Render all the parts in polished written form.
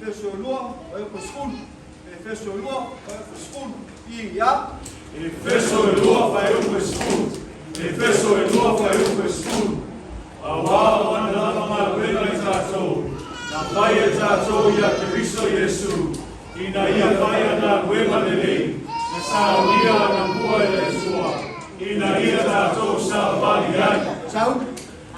Efeso lua, o e paskul. Efeso lua, o e paskul. I ja. Efeso lua vai o paskul. Efeso lua vai o paskul. Awa ana lava ma wena I tātou. Na whai e tātou ia Keriso Iesu. Ina ia whai ana wema lelei. Na saunia na mua e le sua. Ina ia tātou sa wali ai. Sau.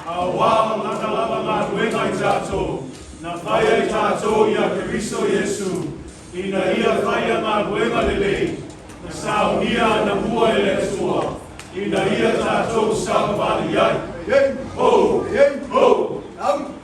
Awa ana lava ma wena I tātou. Na whai e tātou ia Keriso Iesu. Ina ia whai ana wema lelei. Na saunia na mua e le sua. Ina ia tātou sa wali ai. Hey, Ho! hey, Ho! au.